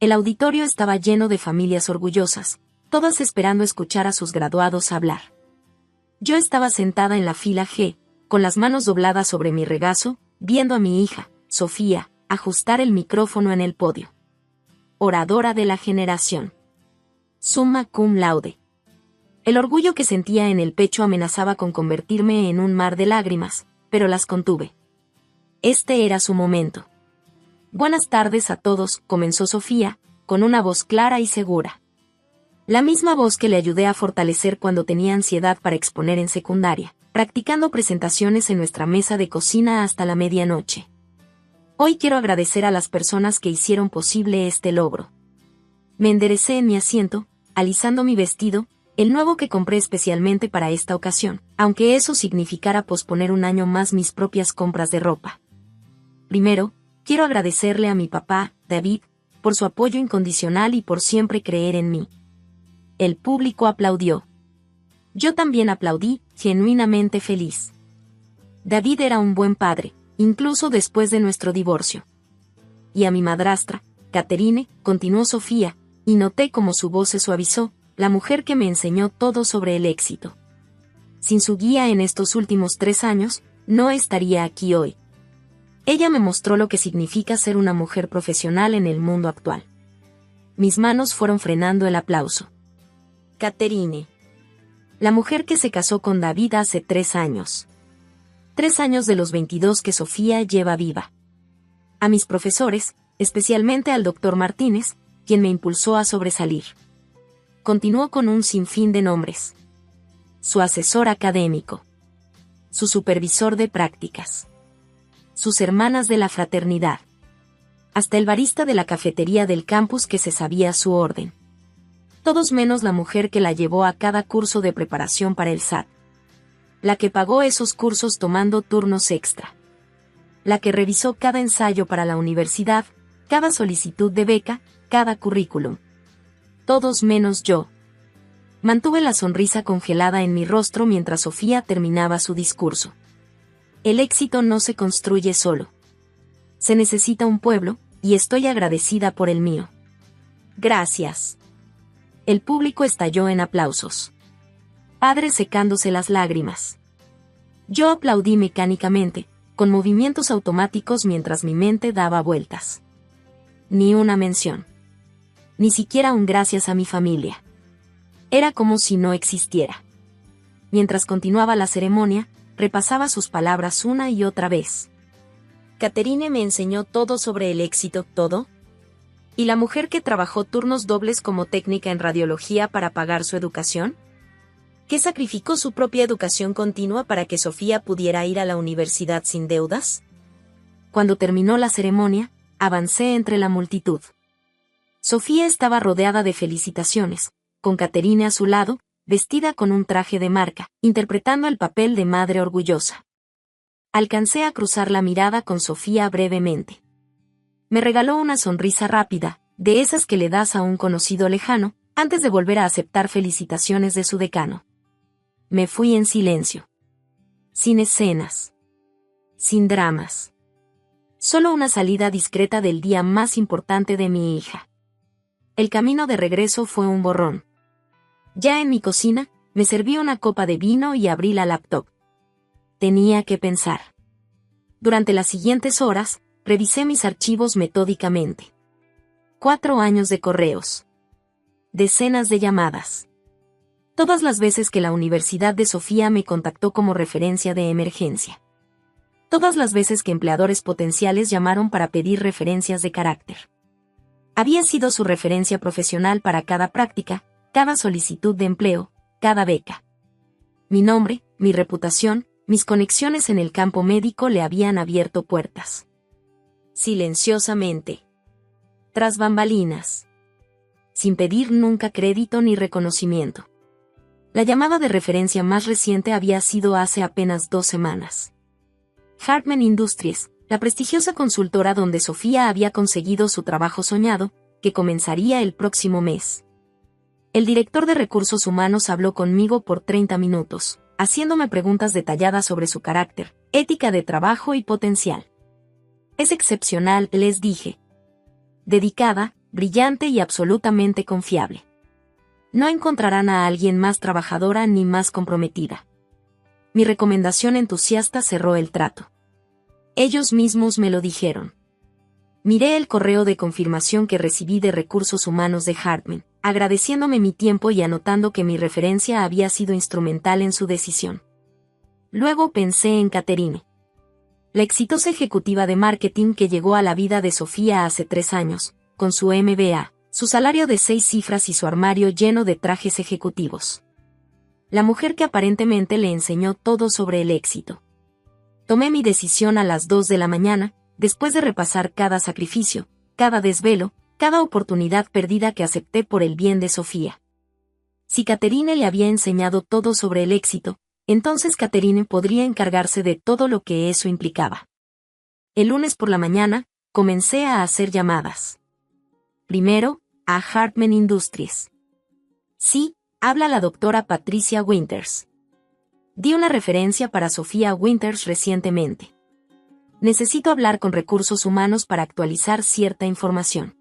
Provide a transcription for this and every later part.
El auditorio estaba lleno de familias orgullosas, todas esperando escuchar a sus graduados hablar. Yo estaba sentada en la fila G, con las manos dobladas sobre mi regazo, viendo a mi hija, Sofía, ajustar el micrófono en el podio. Oradora de la generación. Summa cum laude. El orgullo que sentía en el pecho amenazaba con convertirme en un mar de lágrimas, pero las contuve. Este era su momento. Buenas tardes a todos, comenzó Sofía, con una voz clara y segura. La misma voz que le ayudé a fortalecer cuando tenía ansiedad para exponer en secundaria, practicando presentaciones en nuestra mesa de cocina hasta la medianoche. Hoy quiero agradecer a las personas que hicieron posible este logro. Me enderecé en mi asiento, alisando mi vestido, el nuevo que compré especialmente para esta ocasión, aunque eso significara posponer un año más mis propias compras de ropa. Primero, quiero agradecerle a mi papá, David, por su apoyo incondicional y por siempre creer en mí. El público aplaudió. Yo también aplaudí, genuinamente feliz. David era un buen padre, incluso después de nuestro divorcio. Y a mi madrastra, Catherine, continuó Sofía, y noté cómo su voz se suavizó, la mujer que me enseñó todo sobre el éxito. Sin su guía en estos últimos 3 años, no estaría aquí hoy. Ella me mostró lo que significa ser una mujer profesional en el mundo actual. Mis manos fueron frenando el aplauso. Catherine. La mujer que se casó con David hace 3 años. 3 años de los 22 que Sofía lleva viva. A mis profesores, especialmente al Dr. Martínez, quien me impulsó a sobresalir. Continuó con un sinfín de nombres. Su asesor académico. Su supervisor de prácticas. Sus hermanas de la fraternidad. Hasta el barista de la cafetería del campus que se sabía su orden. Todos menos la mujer que la llevó a cada curso de preparación para el SAT. La que pagó esos cursos tomando turnos extra. La que revisó cada ensayo para la universidad, cada solicitud de beca, cada currículum. Todos menos yo. Mantuve la sonrisa congelada en mi rostro mientras Sofía terminaba su discurso. El éxito no se construye solo. Se necesita un pueblo, y estoy agradecida por el mío. Gracias. El público estalló en aplausos. Padre secándose las lágrimas. Yo aplaudí mecánicamente, con movimientos automáticos mientras mi mente daba vueltas. Ni una mención. Ni siquiera un gracias a mi familia. Era como si no existiera. Mientras continuaba la ceremonia, repasaba sus palabras una y otra vez. Catherine me enseñó todo sobre el éxito, ¿todo? ¿Y la mujer que trabajó turnos dobles como técnica en radiología para pagar su educación? ¿Que sacrificó su propia educación continua para que Sofía pudiera ir a la universidad sin deudas? Cuando terminó la ceremonia, avancé entre la multitud. Sofía estaba rodeada de felicitaciones, con Catherine a su lado, vestida con un traje de marca, interpretando el papel de madre orgullosa. Alcancé a cruzar la mirada con Sofía brevemente. Me regaló una sonrisa rápida, de esas que le das a un conocido lejano, antes de volver a aceptar felicitaciones de su decano. Me fui en silencio. Sin escenas. Sin dramas. Solo una salida discreta del día más importante de mi hija. El camino de regreso fue un borrón. Ya en mi cocina, me serví una copa de vino y abrí la laptop. Tenía que pensar. Durante las siguientes horas, revisé mis archivos metódicamente. 4 años de correos. Decenas de llamadas. Todas las veces que la Universidad de Sofía me contactó como referencia de emergencia. Todas las veces que empleadores potenciales llamaron para pedir referencias de carácter. Había sido su referencia profesional para cada práctica, cada solicitud de empleo, cada beca. Mi nombre, mi reputación, mis conexiones en el campo médico le habían abierto puertas. Silenciosamente. Tras bambalinas. Sin pedir nunca crédito ni reconocimiento. La llamada de referencia más reciente había sido hace apenas 2 semanas. Hartman Industries, la prestigiosa consultora donde Sofía había conseguido su trabajo soñado, que comenzaría el próximo mes. El director de recursos humanos habló conmigo por 30 minutos, haciéndome preguntas detalladas sobre su carácter, ética de trabajo y potencial. Es excepcional, les dije. Dedicada, brillante y absolutamente confiable. No encontrarán a alguien más trabajadora ni más comprometida. Mi recomendación entusiasta cerró el trato. Ellos mismos me lo dijeron. Miré el correo de confirmación que recibí de Recursos Humanos de Hartman, agradeciéndome mi tiempo y anotando que mi referencia había sido instrumental en su decisión. Luego pensé en Catherine, la exitosa ejecutiva de marketing que llegó a la vida de Sofía hace 3 años, con su MBA, su salario de 6 cifras y su armario lleno de trajes ejecutivos. La mujer que aparentemente le enseñó todo sobre el éxito. Tomé mi decisión a las 2 de la mañana, después de repasar cada sacrificio, cada desvelo, cada oportunidad perdida que acepté por el bien de Sofía. Si Catherine le había enseñado todo sobre el éxito, entonces Catherine podría encargarse de todo lo que eso implicaba. El lunes por la mañana, comencé a hacer llamadas. Primero, a Hartman Industries. Sí, habla la doctora Patricia Winters. Di una referencia para Sofía Winters recientemente. Necesito hablar con Recursos Humanos para actualizar cierta información.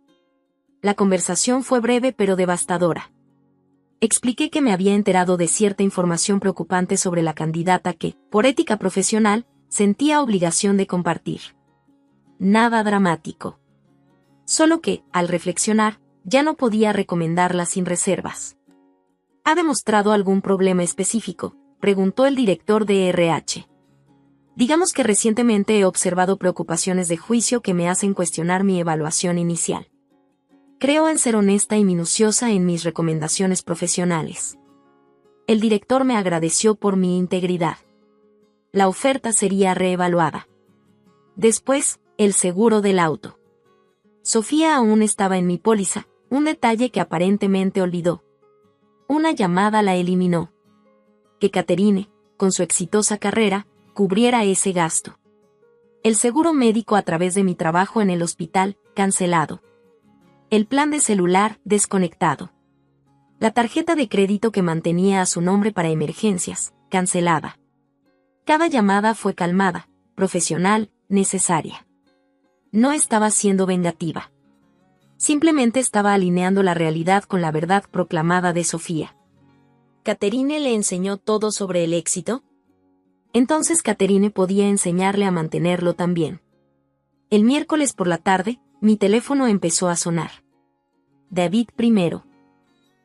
La conversación fue breve pero devastadora. Expliqué que me había enterado de cierta información preocupante sobre la candidata que, por ética profesional, sentía obligación de compartir. Nada dramático. Solo que, al reflexionar, ya no podía recomendarla sin reservas. ¿Ha demostrado algún problema específico?, preguntó el director de RH. Digamos que recientemente he observado preocupaciones de juicio que me hacen cuestionar mi evaluación inicial. Creo en ser honesta y minuciosa en mis recomendaciones profesionales. El director me agradeció por mi integridad. La oferta sería reevaluada. Después, el seguro del auto. Sofía aún estaba en mi póliza, un detalle que aparentemente olvidó. Una llamada la eliminó. Que Catherine, con su exitosa carrera, cubriera ese gasto. El seguro médico a través de mi trabajo en el hospital, cancelado. El plan de celular, desconectado. La tarjeta de crédito que mantenía a su nombre para emergencias, cancelada. Cada llamada fue calmada, profesional, necesaria. No estaba siendo vengativa. Simplemente estaba alineando la realidad con la verdad proclamada de Sofía. ¿Catherine le enseñó todo sobre el éxito? Entonces Catherine podía enseñarle a mantenerlo también. El miércoles por la tarde, mi teléfono empezó a sonar. David primero.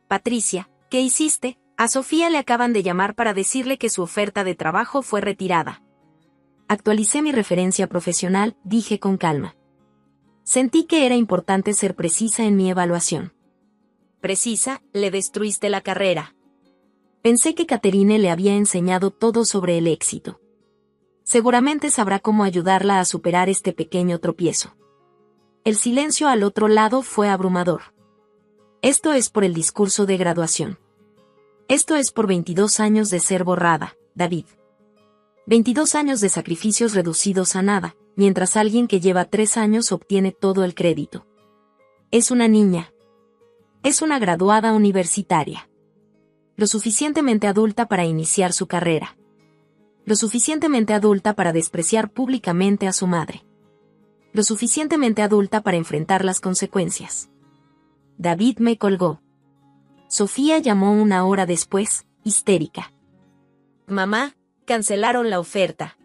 Patricia, ¿qué hiciste? A Sofía le acaban de llamar para decirle que su oferta de trabajo fue retirada. Actualicé mi referencia profesional, dije con calma. Sentí que era importante ser precisa en mi evaluación. ¿Precisa? Le destruiste la carrera. Pensé que Catherine le había enseñado todo sobre el éxito. Seguramente sabrá cómo ayudarla a superar este pequeño tropiezo. El silencio al otro lado fue abrumador. Esto es por el discurso de graduación. Esto es por 22 años de ser borrada, David. 22 años de sacrificios reducidos a nada, mientras alguien que lleva 3 años obtiene todo el crédito. Es una niña. Es una graduada universitaria. Lo suficientemente adulta para iniciar su carrera. Lo suficientemente adulta para despreciar públicamente a su madre. Lo suficientemente adulta para enfrentar las consecuencias. David me colgó. Sofía llamó 1 hora después, histérica. Mamá, cancelaron la oferta.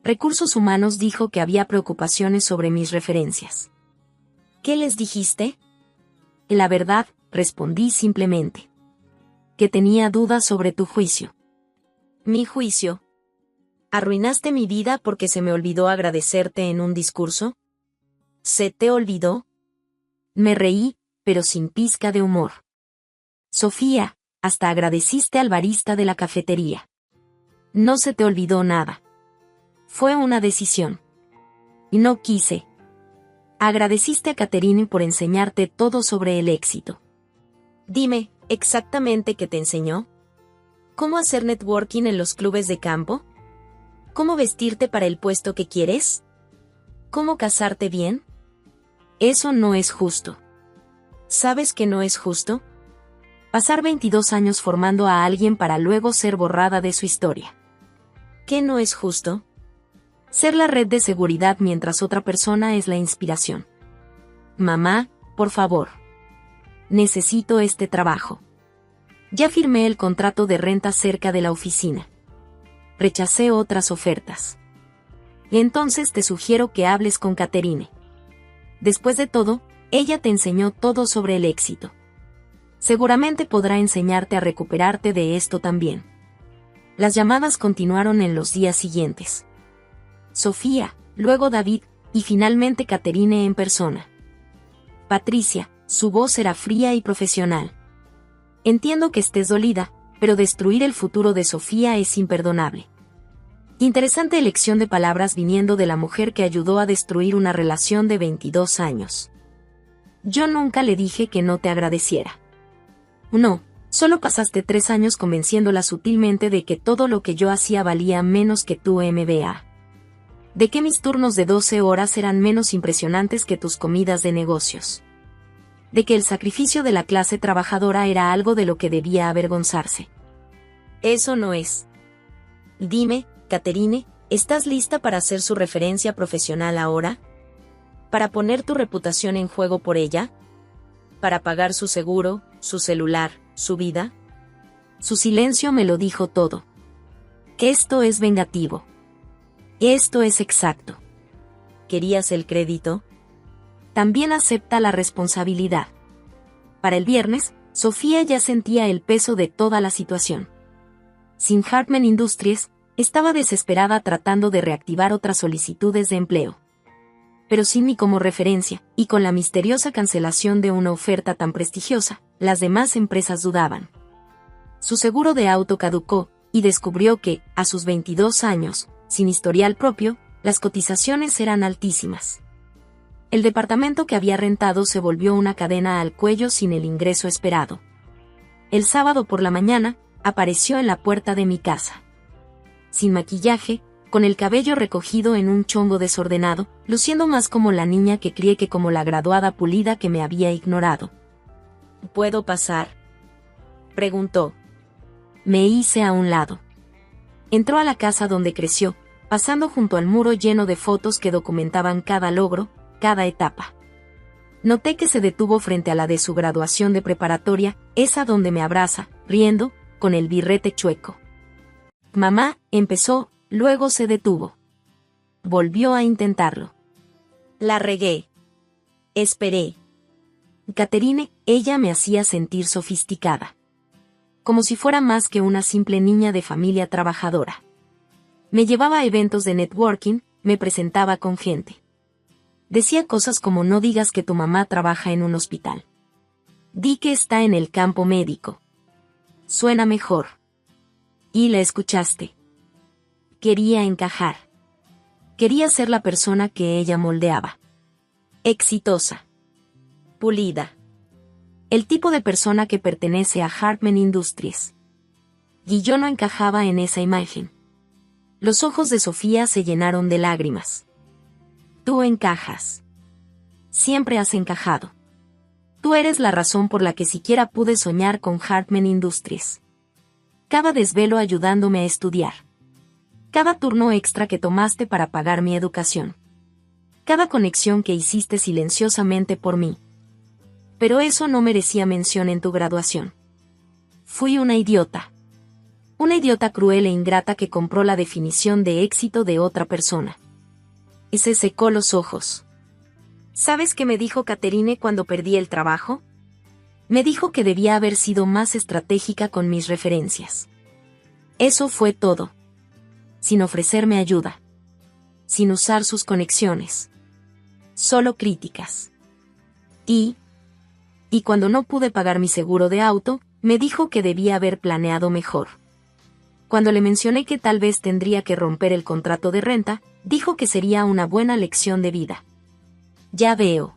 Recursos Humanos dijo que había preocupaciones sobre mis referencias. ¿Qué les dijiste? La verdad, respondí simplemente. Que tenía dudas sobre tu juicio. ¿Mi juicio? ¿Arruinaste mi vida porque se me olvidó agradecerte en un discurso? ¿Se te olvidó? Me reí, pero sin pizca de humor. Sofía, hasta agradeciste al barista de la cafetería. No se te olvidó nada. Fue una decisión. Y no quise. Agradeciste a Catherine por enseñarte todo sobre el éxito. Dime, ¿exactamente qué te enseñó? ¿Cómo hacer networking en los clubes de campo? ¿Cómo vestirte para el puesto que quieres? ¿Cómo casarte bien? Eso no es justo. ¿Sabes que no es justo? Pasar 22 años formando a alguien para luego ser borrada de su historia. ¿Qué no es justo? Ser la red de seguridad mientras otra persona es la inspiración. Mamá, por favor. Necesito este trabajo. Ya firmé el contrato de renta cerca de la oficina. Rechacé otras ofertas. Entonces te sugiero que hables con Catherine. Después de todo, ella te enseñó todo sobre el éxito. Seguramente podrá enseñarte a recuperarte de esto también. Las llamadas continuaron en los días siguientes. Sofía, luego David, y finalmente Catherine en persona. Patricia, su voz era fría y profesional. Entiendo que estés dolida, pero destruir el futuro de Sofía es imperdonable. Interesante elección de palabras viniendo de la mujer que ayudó a destruir una relación de 22 años. Yo nunca le dije que no te agradeciera. No, solo pasaste 3 años convenciéndola sutilmente de que todo lo que yo hacía valía menos que tu MBA. De que mis turnos de 12 horas eran menos impresionantes que tus comidas de negocios. De que el sacrificio de la clase trabajadora era algo de lo que debía avergonzarse. Eso no es. Dime, Catherine, ¿estás lista para ser su referencia profesional ahora? ¿Para poner tu reputación en juego por ella? ¿Para pagar su seguro, su celular, su vida? Su silencio me lo dijo todo. Esto es vengativo. Esto es exacto. ¿Querías el crédito? También acepta la responsabilidad. Para el viernes, Sofía ya sentía el peso de toda la situación. Sin Hartman Industries, estaba desesperada tratando de reactivar otras solicitudes de empleo. Pero sin mí como referencia, y con la misteriosa cancelación de una oferta tan prestigiosa, las demás empresas dudaban. Su seguro de auto caducó, y descubrió que, a sus 22 años, sin historial propio, las cotizaciones eran altísimas. El departamento que había rentado se volvió una cadena al cuello sin el ingreso esperado. El sábado por la mañana, apareció en la puerta de mi casa. Sin maquillaje, con el cabello recogido en un chongo desordenado, luciendo más como la niña que crié que como la graduada pulida que me había ignorado. ¿Puedo pasar?, preguntó. Me hice a un lado. Entró a la casa donde creció, pasando junto al muro lleno de fotos que documentaban cada logro, cada etapa. Noté que se detuvo frente a la de su graduación de preparatoria, esa donde me abraza, riendo, con el birrete chueco. Mamá, empezó, luego se detuvo. Volvió a intentarlo. La regué. Esperé. Catherine, ella me hacía sentir sofisticada. Como si fuera más que una simple niña de familia trabajadora. Me llevaba a eventos de networking, me presentaba con gente. Decía cosas como no digas que tu mamá trabaja en un hospital. Di que está en el campo médico. Suena mejor. Y la escuchaste. Quería encajar. Quería ser la persona que ella moldeaba. Exitosa. Pulida. El tipo de persona que pertenece a Hartman Industries. Y yo no encajaba en esa imagen. Los ojos de Sofía se llenaron de lágrimas. Tú encajas. Siempre has encajado. Tú eres la razón por la que siquiera pude soñar con Hartman Industries. Cada desvelo ayudándome a estudiar. Cada turno extra que tomaste para pagar mi educación. Cada conexión que hiciste silenciosamente por mí. Pero eso no merecía mención en tu graduación. Fui una idiota. Una idiota cruel e ingrata que compró la definición de éxito de otra persona. Y se secó los ojos. ¿Sabes qué me dijo Catherine cuando perdí el trabajo? Me dijo que debía haber sido más estratégica con mis referencias. Eso fue todo. Sin ofrecerme ayuda. Sin usar sus conexiones. Solo críticas. Y cuando no pude pagar mi seguro de auto, me dijo que debía haber planeado mejor. Cuando le mencioné que tal vez tendría que romper el contrato de renta, dijo que sería una buena lección de vida. Ya veo.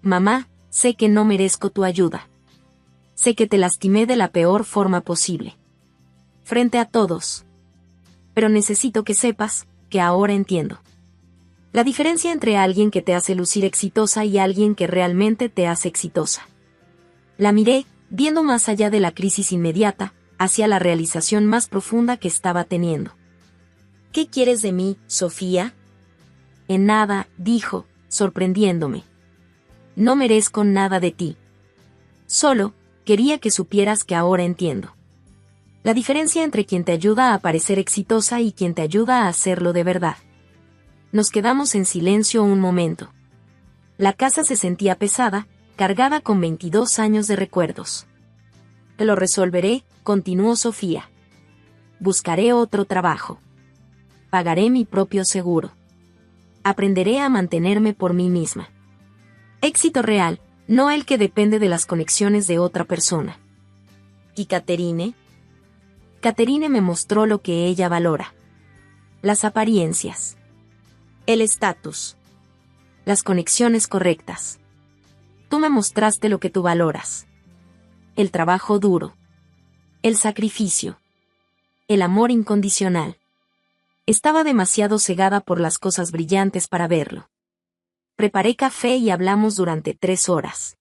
Mamá, sé que no merezco tu ayuda. Sé que te lastimé de la peor forma posible. Frente a todos. Pero necesito que sepas, que ahora entiendo. La diferencia entre alguien que te hace lucir exitosa y alguien que realmente te hace exitosa. La miré, viendo más allá de la crisis inmediata, hacia la realización más profunda que estaba teniendo. ¿Qué quieres de mí, Sofía? En nada, dijo, sorprendiéndome. No merezco nada de ti. Solo, quería que supieras que ahora entiendo. La diferencia entre quien te ayuda a parecer exitosa y quien te ayuda a hacerlo de verdad. Nos quedamos en silencio un momento. La casa se sentía pesada, cargada con 22 años de recuerdos. Te lo resolveré, continuó Sofía. Buscaré otro trabajo. Pagaré mi propio seguro. Aprenderé a mantenerme por mí misma. Éxito real, no el que depende de las conexiones de otra persona. ¿Y Catherine? Catherine me mostró lo que ella valora. Las apariencias. El estatus. Las conexiones correctas. Tú me mostraste lo que tú valoras. El trabajo duro. El sacrificio. El amor incondicional. Estaba demasiado cegada por las cosas brillantes para verlo. Preparé café y hablamos durante 3 horas.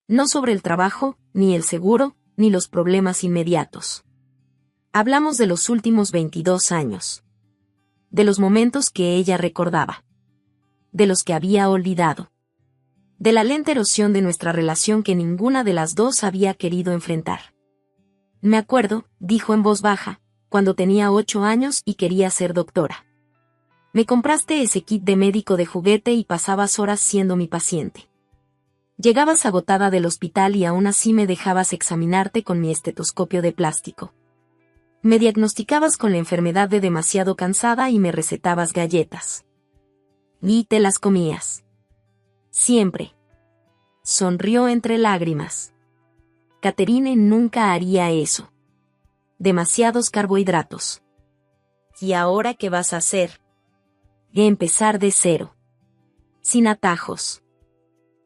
No sobre el trabajo, ni el seguro, ni los problemas inmediatos. Hablamos de los últimos 22 años. De los momentos que ella recordaba. De los que había olvidado. De la lenta erosión de nuestra relación que ninguna de las dos había querido enfrentar. Me acuerdo, dijo en voz baja, cuando tenía 8 años y quería ser doctora. Me compraste ese kit de médico de juguete y pasabas horas siendo mi paciente. Llegabas agotada del hospital y aún así me dejabas examinarte con mi estetoscopio de plástico. Me diagnosticabas con la enfermedad de demasiado cansada y me recetabas galletas. Y te las comías. Siempre. Sonrió entre lágrimas. Catherine nunca haría eso. Demasiados carbohidratos. ¿Y ahora qué vas a hacer? Empezar de cero. Sin atajos.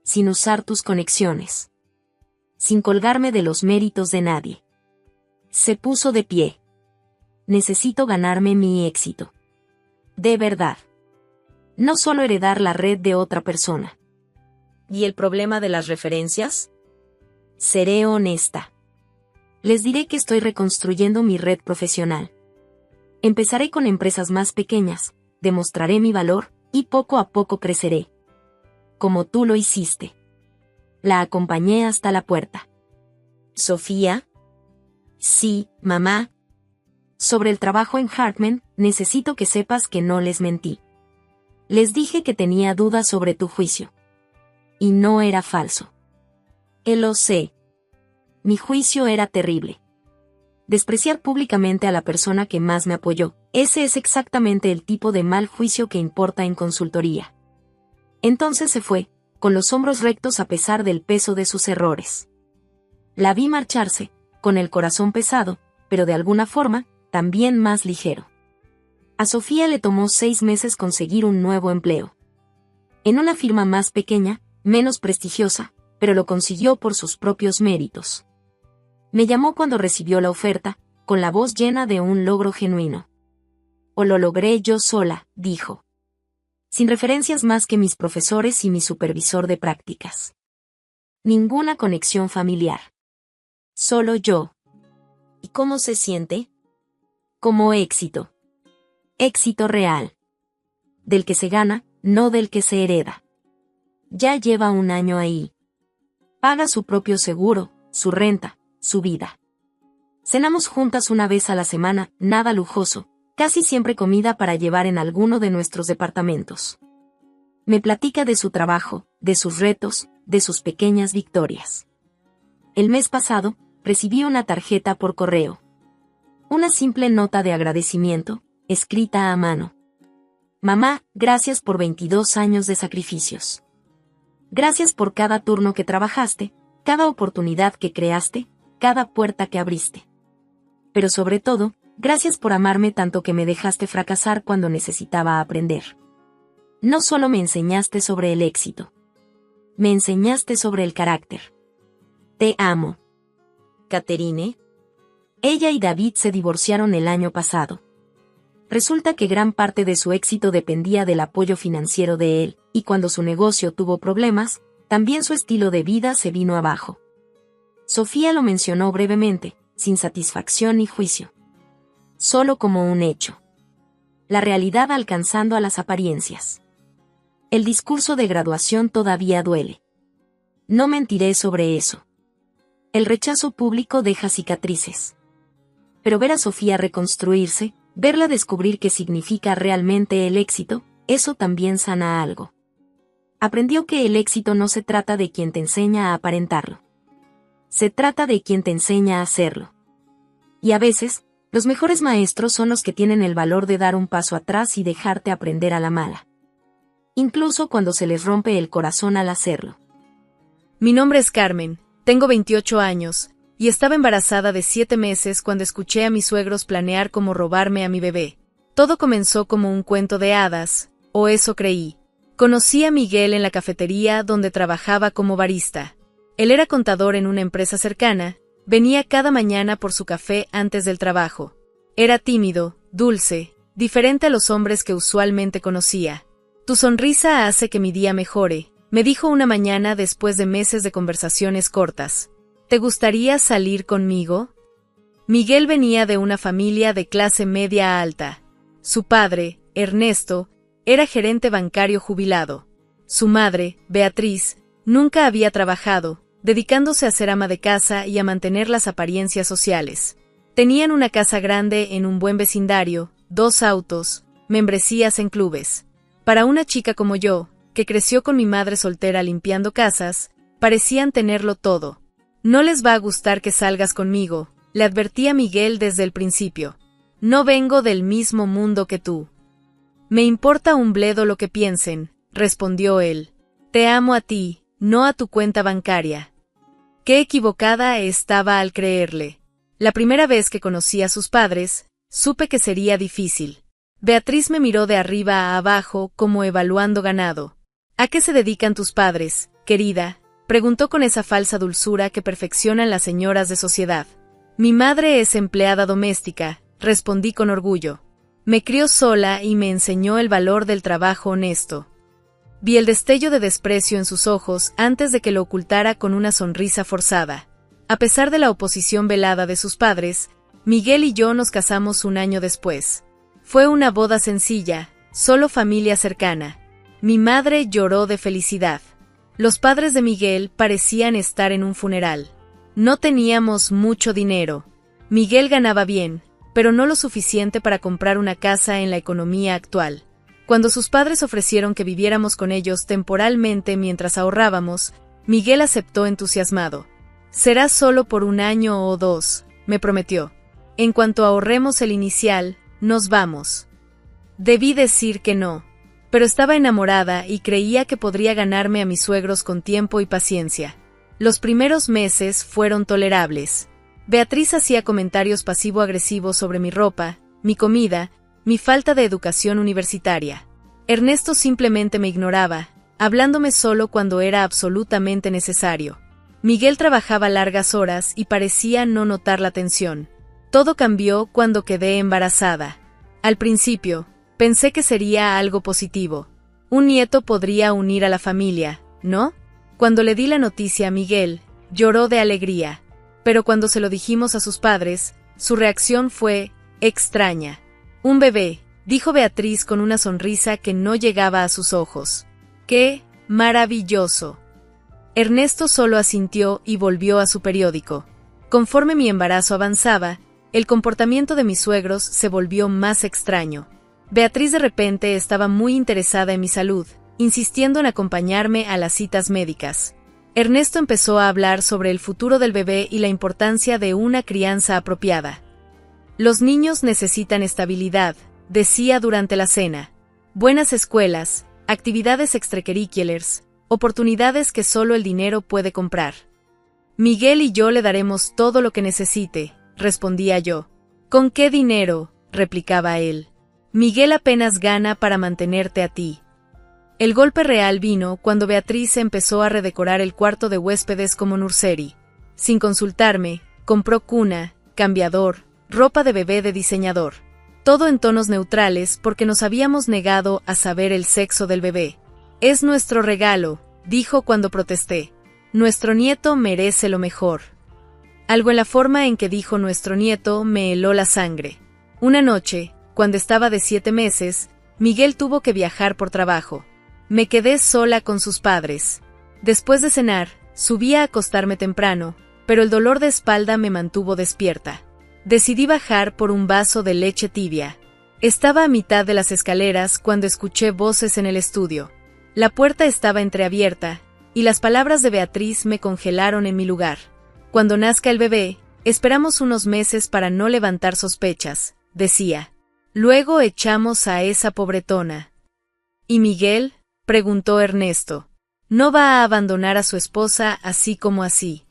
Sin usar tus conexiones. Sin colgarme de los méritos de nadie. Se puso de pie. Necesito ganarme mi éxito. De verdad. No solo heredar la red de otra persona. ¿Y el problema de las referencias? Seré honesta. Les diré que estoy reconstruyendo mi red profesional. Empezaré con empresas más pequeñas, demostraré mi valor, y poco a poco creceré. Como tú lo hiciste. La acompañé hasta la puerta. ¿Sofía? Sí, mamá. Sobre el trabajo en Hartman, necesito que sepas que no les mentí. Les dije que tenía dudas sobre tu juicio. Y no era falso. Lo sé. Mi juicio era terrible. Despreciar públicamente a la persona que más me apoyó, ese es exactamente el tipo de mal juicio que importa en consultoría. Entonces se fue, con los hombros rectos a pesar del peso de sus errores. La vi marcharse, con el corazón pesado, pero de alguna forma, también más ligero. A Sofía le tomó 6 meses conseguir un nuevo empleo. En una firma más pequeña, menos prestigiosa, pero lo consiguió por sus propios méritos. Me llamó cuando recibió la oferta, con la voz llena de un logro genuino. O lo logré yo sola, dijo. Sin referencias más que mis profesores y mi supervisor de prácticas. Ninguna conexión familiar. Solo yo. ¿Y cómo se siente? Como éxito. Éxito real. Del que se gana, no del que se hereda. Ya lleva 1 año ahí. Paga su propio seguro, su renta, su vida. Cenamos juntas una vez a la semana, nada lujoso, casi siempre comida para llevar en alguno de nuestros departamentos. Me platica de su trabajo, de sus retos, de sus pequeñas victorias. El mes pasado, recibí una tarjeta por correo. Una simple nota de agradecimiento, escrita a mano. Mamá, gracias por 22 años de sacrificios. Gracias por cada turno que trabajaste, cada oportunidad que creaste, cada puerta que abriste. Pero sobre todo, gracias por amarme tanto que me dejaste fracasar cuando necesitaba aprender. No solo me enseñaste sobre el éxito. Me enseñaste sobre el carácter. Te amo. Catherine. Ella y David se divorciaron el año pasado. Resulta que gran parte de su éxito dependía del apoyo financiero de él, y cuando su negocio tuvo problemas, también su estilo de vida se vino abajo. Sofía lo mencionó brevemente, sin satisfacción ni juicio. Solo como un hecho. La realidad alcanzando a las apariencias. El discurso de graduación todavía duele. No mentiré sobre eso. El rechazo público deja cicatrices. Pero ver a Sofía reconstruirse, verla descubrir qué significa realmente el éxito, eso también sana algo. Aprendió que el éxito no se trata de quien te enseña a aparentarlo. Se trata de quien te enseña a hacerlo. Y a veces, los mejores maestros son los que tienen el valor de dar un paso atrás y dejarte aprender a la mala. Incluso cuando se les rompe el corazón al hacerlo. Mi nombre es Carmen, tengo 28 años, y estaba embarazada de 7 meses cuando escuché a mis suegros planear cómo robarme a mi bebé. Todo comenzó como un cuento de hadas, o eso creí. Conocí a Miguel en la cafetería donde trabajaba como barista. Él era contador en una empresa cercana, venía cada mañana por su café antes del trabajo. Era tímido, dulce, diferente a los hombres que usualmente conocía. Tu sonrisa hace que mi día mejore, me dijo una mañana después de meses de conversaciones cortas. ¿Te gustaría salir conmigo? Miguel venía de una familia de clase media alta. Su padre, Ernesto, era gerente bancario jubilado. Su madre, Beatriz, nunca había trabajado, dedicándose a ser ama de casa y a mantener las apariencias sociales. Tenían una casa grande en un buen vecindario, 2 autos, membresías en clubes. Para una chica como yo, que creció con mi madre soltera limpiando casas, parecían tenerlo todo. No les va a gustar que salgas conmigo, le advertí a Miguel desde el principio. No vengo del mismo mundo que tú. Me importa un bledo lo que piensen, respondió él. Te amo a ti, no a tu cuenta bancaria. Qué equivocada estaba al creerle. La primera vez que conocí a sus padres, supe que sería difícil. Beatriz me miró de arriba a abajo como evaluando ganado. ¿A qué se dedican tus padres, querida?, preguntó con esa falsa dulzura que perfeccionan las señoras de sociedad. Mi madre es empleada doméstica, respondí con orgullo. Me crió sola y me enseñó el valor del trabajo honesto. Vi el destello de desprecio en sus ojos antes de que lo ocultara con una sonrisa forzada. A pesar de la oposición velada de sus padres, Miguel y yo nos casamos un año después. Fue una boda sencilla, solo familia cercana. Mi madre lloró de felicidad. Los padres de Miguel parecían estar en un funeral. No teníamos mucho dinero. Miguel ganaba bien, pero no lo suficiente para comprar una casa en la economía actual. Cuando sus padres ofrecieron que viviéramos con ellos temporalmente mientras ahorrábamos, Miguel aceptó entusiasmado. Será solo por 1 año o 2, me prometió. En cuanto ahorremos el inicial, nos vamos. Debí decir que no, pero estaba enamorada y creía que podría ganarme a mis suegros con tiempo y paciencia. Los primeros meses fueron tolerables. Beatriz hacía comentarios pasivo-agresivos sobre mi ropa, mi comida, mi falta de educación universitaria. Ernesto simplemente me ignoraba, hablándome solo cuando era absolutamente necesario. Miguel trabajaba largas horas y parecía no notar la tensión. Todo cambió cuando quedé embarazada. Al principio, pensé que sería algo positivo. Un nieto podría unir a la familia, ¿no? Cuando le di la noticia a Miguel, lloró de alegría. Pero cuando se lo dijimos a sus padres, su reacción fue extraña. Un bebé, dijo Beatriz con una sonrisa que no llegaba a sus ojos. ¡Qué maravilloso! Ernesto solo asintió y volvió a su periódico. Conforme mi embarazo avanzaba, el comportamiento de mis suegros se volvió más extraño. Beatriz de repente estaba muy interesada en mi salud, insistiendo en acompañarme a las citas médicas. Ernesto empezó a hablar sobre el futuro del bebé y la importancia de una crianza apropiada. Los niños necesitan estabilidad, decía durante la cena. Buenas escuelas, actividades extracurriculares, oportunidades que solo el dinero puede comprar. Miguel y yo le daremos todo lo que necesite, respondía yo. ¿Con qué dinero?, replicaba él. Miguel apenas gana para mantenerte a ti. El golpe real vino cuando Beatriz empezó a redecorar el cuarto de huéspedes como nursery. Sin consultarme, compró cuna, cambiador, ropa de bebé de diseñador. Todo en tonos neutrales porque nos habíamos negado a saber el sexo del bebé. Es nuestro regalo, dijo cuando protesté. Nuestro nieto merece lo mejor. Algo en la forma en que dijo nuestro nieto me heló la sangre. Una noche, cuando estaba de 7 meses, Miguel tuvo que viajar por trabajo. Me quedé sola con sus padres. Después de cenar, Subí a acostarme temprano, pero el dolor de espalda me mantuvo despierta. Decidí bajar por un vaso de leche tibia. Estaba a mitad de las escaleras cuando escuché voces en el estudio. La puerta estaba entreabierta, y las palabras de Beatriz me congelaron en mi lugar. Cuando nazca el bebé, esperamos unos meses para no levantar sospechas, decía. Luego echamos a esa pobretona. ¿Y Miguel?, preguntó Ernesto. No va a abandonar a su esposa así como así.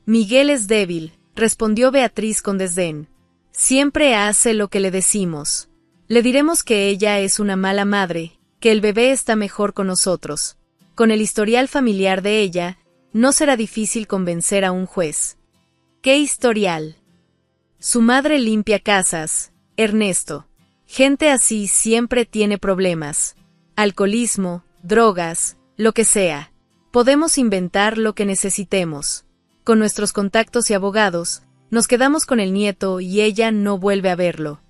Miguel es débil, respondió Beatriz con desdén. Siempre hace lo que le decimos. Le diremos que ella es una mala madre, que el bebé está mejor con nosotros. Con el historial familiar de ella, no será difícil convencer a un juez. ¿Qué historial? Su madre limpia casas, Ernesto. Gente así siempre tiene problemas. Alcoholismo, drogas, lo que sea. Podemos inventar lo que necesitemos. Con nuestros contactos y abogados, nos quedamos con el nieto y ella no vuelve a verlo.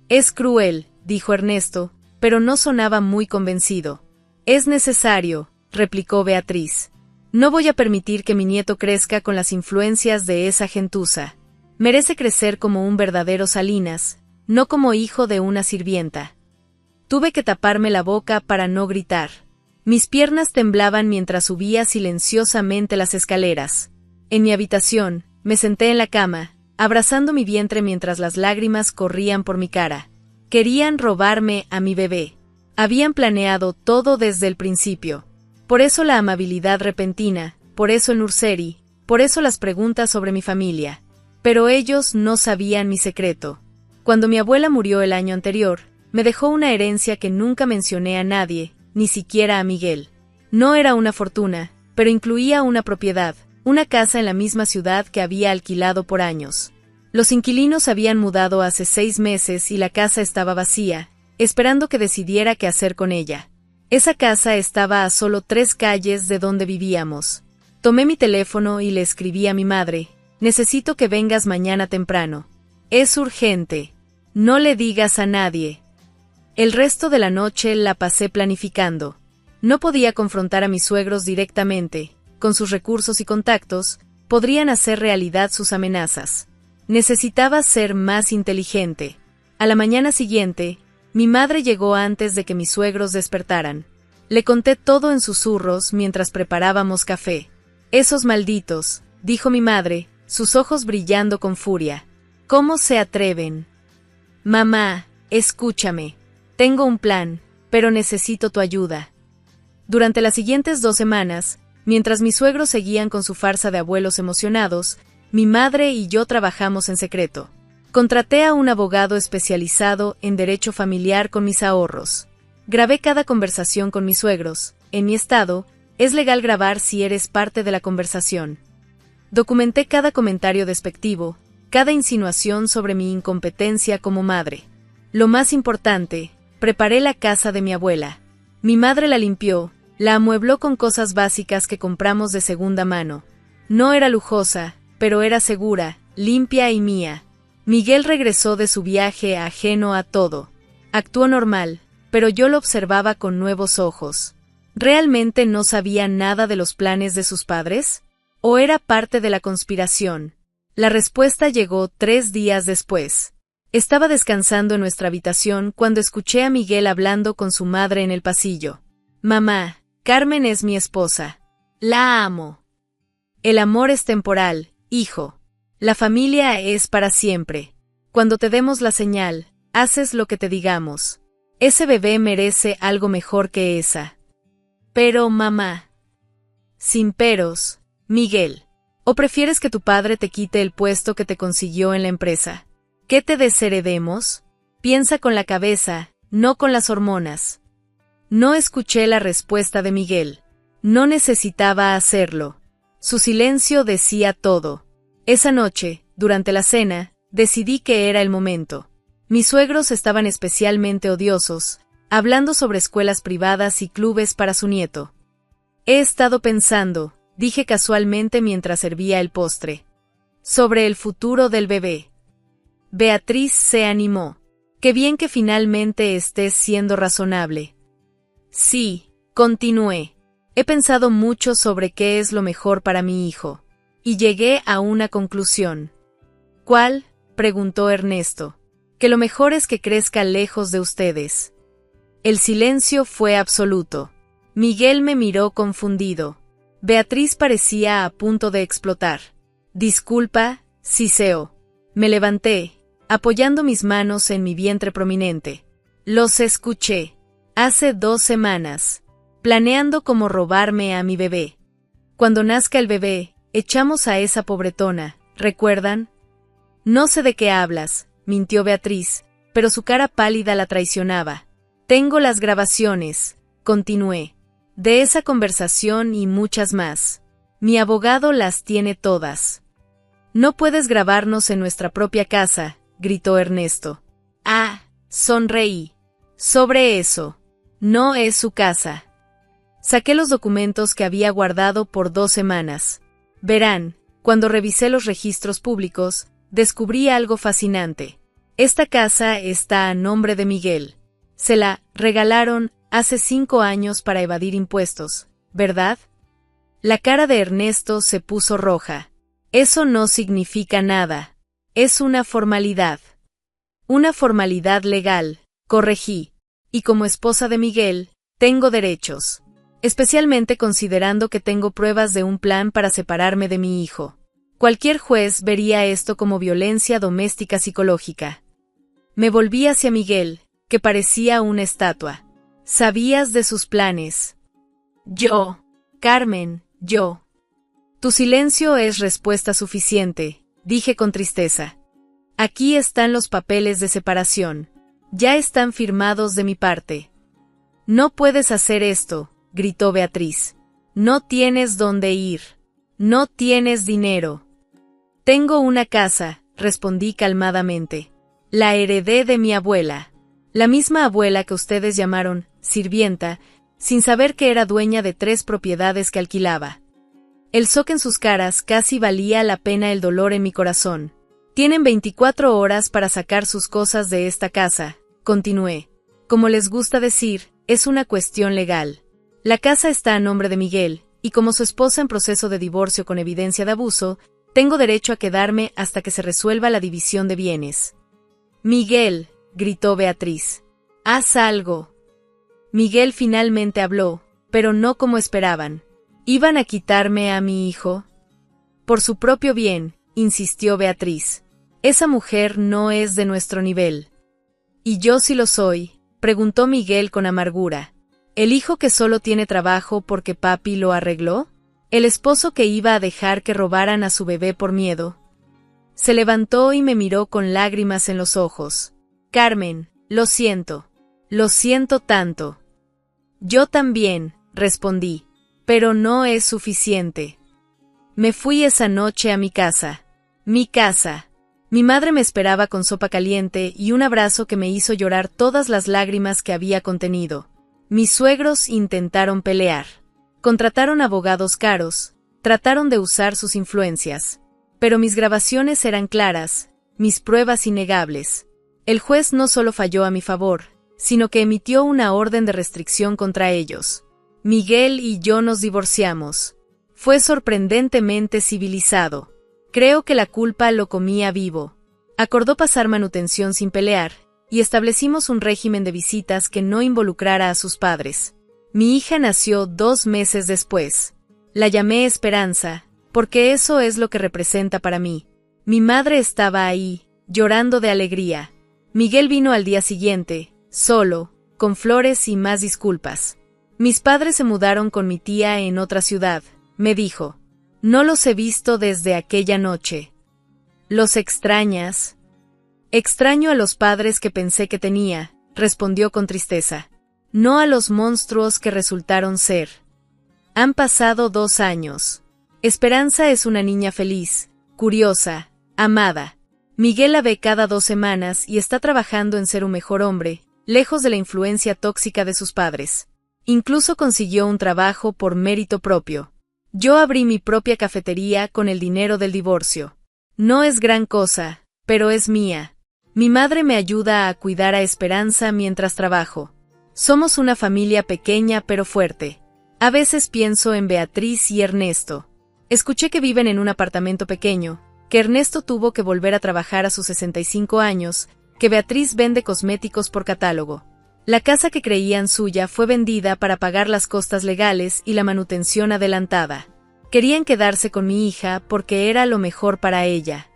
Es cruel, dijo Ernesto, pero no sonaba muy convencido. Es necesario, replicó Beatriz. No voy a permitir que mi nieto crezca con las influencias de esa gentuza. Merece crecer como un verdadero Salinas, no como hijo de una sirvienta. Tuve que taparme la boca para no gritar. Mis piernas temblaban mientras subía silenciosamente las escaleras. En mi habitación, me senté en la cama, abrazando mi vientre mientras las lágrimas corrían por mi cara. Querían robarme a mi bebé. Habían planeado todo desde el principio. Por eso la amabilidad repentina, por eso el nursery, por eso las preguntas sobre mi familia. Pero ellos no sabían mi secreto. Cuando mi abuela murió el año anterior, me dejó una herencia que nunca mencioné a nadie, ni siquiera a Miguel. No era una fortuna, pero incluía una propiedad, una casa en la misma ciudad que había alquilado por años. Los inquilinos habían mudado hace 6 meses y la casa estaba vacía, esperando que decidiera qué hacer con ella. Esa casa estaba a solo 3 calles de donde vivíamos. Tomé mi teléfono y le escribí a mi madre: necesito que vengas mañana temprano. Es urgente. No le digas a nadie. El resto de la noche la pasé planificando. No podía confrontar a mis suegros directamente. Con sus recursos y contactos, podrían hacer realidad sus amenazas. Necesitaba ser más inteligente. A la mañana siguiente, mi madre llegó antes de que mis suegros despertaran. Le conté todo en susurros mientras preparábamos café. Esos malditos, dijo mi madre, sus ojos brillando con furia. ¿Cómo se atreven? Mamá, escúchame. Tengo un plan, pero necesito tu ayuda. Durante las siguientes 2 semanas, mientras mis suegros seguían con su farsa de abuelos emocionados, mi madre y yo trabajamos en secreto. Contraté a un abogado especializado en derecho familiar con mis ahorros. Grabé cada conversación con mis suegros. En mi estado, es legal grabar si eres parte de la conversación. Documenté cada comentario despectivo, cada insinuación sobre mi incompetencia como madre. Lo más importante, preparé la casa de mi abuela. Mi madre la limpió, la amuebló con cosas básicas que compramos de segunda mano. No era lujosa, pero era segura, limpia y mía. Miguel regresó de su viaje ajeno a todo. Actuó normal, pero yo lo observaba con nuevos ojos. ¿Realmente no sabía nada de los planes de sus padres? ¿O era parte de la conspiración? La respuesta llegó 3 días después. Estaba descansando en nuestra habitación cuando escuché a Miguel hablando con su madre en el pasillo. Mamá, Carmen es mi esposa. La amo. El amor es temporal, hijo. La familia es para siempre. Cuando te demos la señal, haces lo que te digamos. Ese bebé merece algo mejor que esa. Pero, mamá. Sin peros, Miguel. ¿O prefieres que tu padre te quite el puesto que te consiguió en la empresa? ¿Qué te desheredemos? Piensa con la cabeza, no con las hormonas. No escuché la respuesta de Miguel. No necesitaba hacerlo. Su silencio decía todo. Esa noche, durante la cena, decidí que era el momento. Mis suegros estaban especialmente odiosos, hablando sobre escuelas privadas y clubes para su nieto. He estado pensando, dije casualmente mientras servía el postre, sobre el futuro del bebé. Beatriz se animó. Qué bien que finalmente estés siendo razonable. Sí, continué. He pensado mucho sobre qué es lo mejor para mi hijo. Y llegué a una conclusión. ¿Cuál?, preguntó Ernesto. Que lo mejor es que crezca lejos de ustedes. El silencio fue absoluto. Miguel me miró confundido. Beatriz parecía a punto de explotar. Disculpa, siseó. Me levanté, apoyando mis manos en mi vientre prominente. Los escuché. Hace 2 semanas. Planeando cómo robarme a mi bebé. Cuando nazca el bebé, echamos a esa pobretona, ¿recuerdan? No sé de qué hablas, mintió Beatriz, pero su cara pálida la traicionaba. Tengo las grabaciones, continué, de esa conversación y muchas más. Mi abogado las tiene todas. No puedes grabarnos en nuestra propia casa, gritó Ernesto. Ah, sonreí. Sobre eso. No es su casa. Saqué los documentos que había guardado por 2 semanas. Verán, cuando revisé los registros públicos, descubrí algo fascinante. Esta casa está a nombre de Miguel. Se la regalaron hace 5 años para evadir impuestos, ¿verdad? La cara de Ernesto se puso roja. Eso no significa nada. Es una formalidad. Una formalidad legal, corregí. Y como esposa de Miguel, tengo derechos. Especialmente considerando que tengo pruebas de un plan para separarme de mi hijo. Cualquier juez vería esto como violencia doméstica psicológica. Me volví hacia Miguel, que parecía una estatua. ¿Sabías de sus planes? Yo. Carmen, yo. Tu silencio es respuesta suficiente, dije con tristeza. Aquí están los papeles de separación. Ya están firmados de mi parte. No puedes hacer esto, gritó Beatriz. No tienes dónde ir. No tienes dinero. Tengo una casa, respondí calmadamente. La heredé de mi abuela. La misma abuela que ustedes llamaron sirvienta, sin saber que era dueña de 3 propiedades que alquilaba. El shock en sus caras casi valía la pena el dolor en mi corazón. Tienen 24 horas para sacar sus cosas de esta casa, continué. Como les gusta decir, es una cuestión legal. La casa está a nombre de Miguel, y como su esposa en proceso de divorcio con evidencia de abuso, tengo derecho a quedarme hasta que se resuelva la división de bienes. Miguel, gritó Beatriz. Haz algo. Miguel finalmente habló, pero no como esperaban. ¿Iban a quitarme a mi hijo? Por su propio bien, insistió Beatriz. Esa mujer no es de nuestro nivel. ¿Y yo sí lo soy?, preguntó Miguel con amargura. ¿El hijo que solo tiene trabajo porque papi lo arregló? ¿El esposo que iba a dejar que robaran a su bebé por miedo? Se levantó y me miró con lágrimas en los ojos. Carmen, lo siento tanto. Yo también, respondí, pero no es suficiente. Me fui esa noche a mi casa. Mi casa. Mi madre me esperaba con sopa caliente y un abrazo que me hizo llorar todas las lágrimas que había contenido. Mis suegros intentaron pelear. Contrataron abogados caros, trataron de usar sus influencias. Pero mis grabaciones eran claras, mis pruebas innegables. El juez no solo falló a mi favor, sino que emitió una orden de restricción contra ellos. Miguel y yo nos divorciamos. Fue sorprendentemente civilizado. Creo que la culpa lo comía vivo. Acordó pasar manutención sin pelear, y establecimos un régimen de visitas que no involucrara a sus padres. Mi hija nació 2 meses después. La llamé Esperanza, porque eso es lo que representa para mí. Mi madre estaba ahí, llorando de alegría. Miguel vino al día siguiente, solo, con flores y más disculpas. Mis padres se mudaron con mi tía en otra ciudad, me dijo. No los he visto desde aquella noche. ¿Los extrañas? Extraño a los padres que pensé que tenía, respondió con tristeza. No a los monstruos que resultaron ser. Han pasado 2 años. Esperanza es una niña feliz, curiosa, amada. Miguel la ve cada 2 semanas y está trabajando en ser un mejor hombre, lejos de la influencia tóxica de sus padres. Incluso consiguió un trabajo por mérito propio. Yo abrí mi propia cafetería con el dinero del divorcio. No es gran cosa, pero es mía. Mi madre me ayuda a cuidar a Esperanza mientras trabajo. Somos una familia pequeña pero fuerte. A veces pienso en Beatriz y Ernesto. Escuché que viven en un apartamento pequeño, que Ernesto tuvo que volver a trabajar a sus 65 años, que Beatriz vende cosméticos por catálogo. La casa que creían suya fue vendida para pagar las costas legales y la manutención adelantada. Querían quedarse con mi hija porque era lo mejor para ella.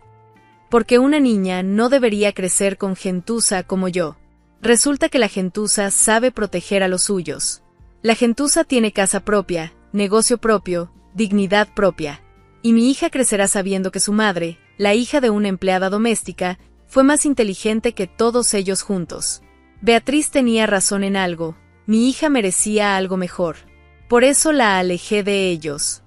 Porque una niña no debería crecer con gentuza como yo. Resulta que la gentuza sabe proteger a los suyos. La gentuza tiene casa propia, negocio propio, dignidad propia. Y mi hija crecerá sabiendo que su madre, la hija de una empleada doméstica, fue más inteligente que todos ellos juntos. Beatriz tenía razón en algo, mi hija merecía algo mejor. Por eso la alejé de ellos.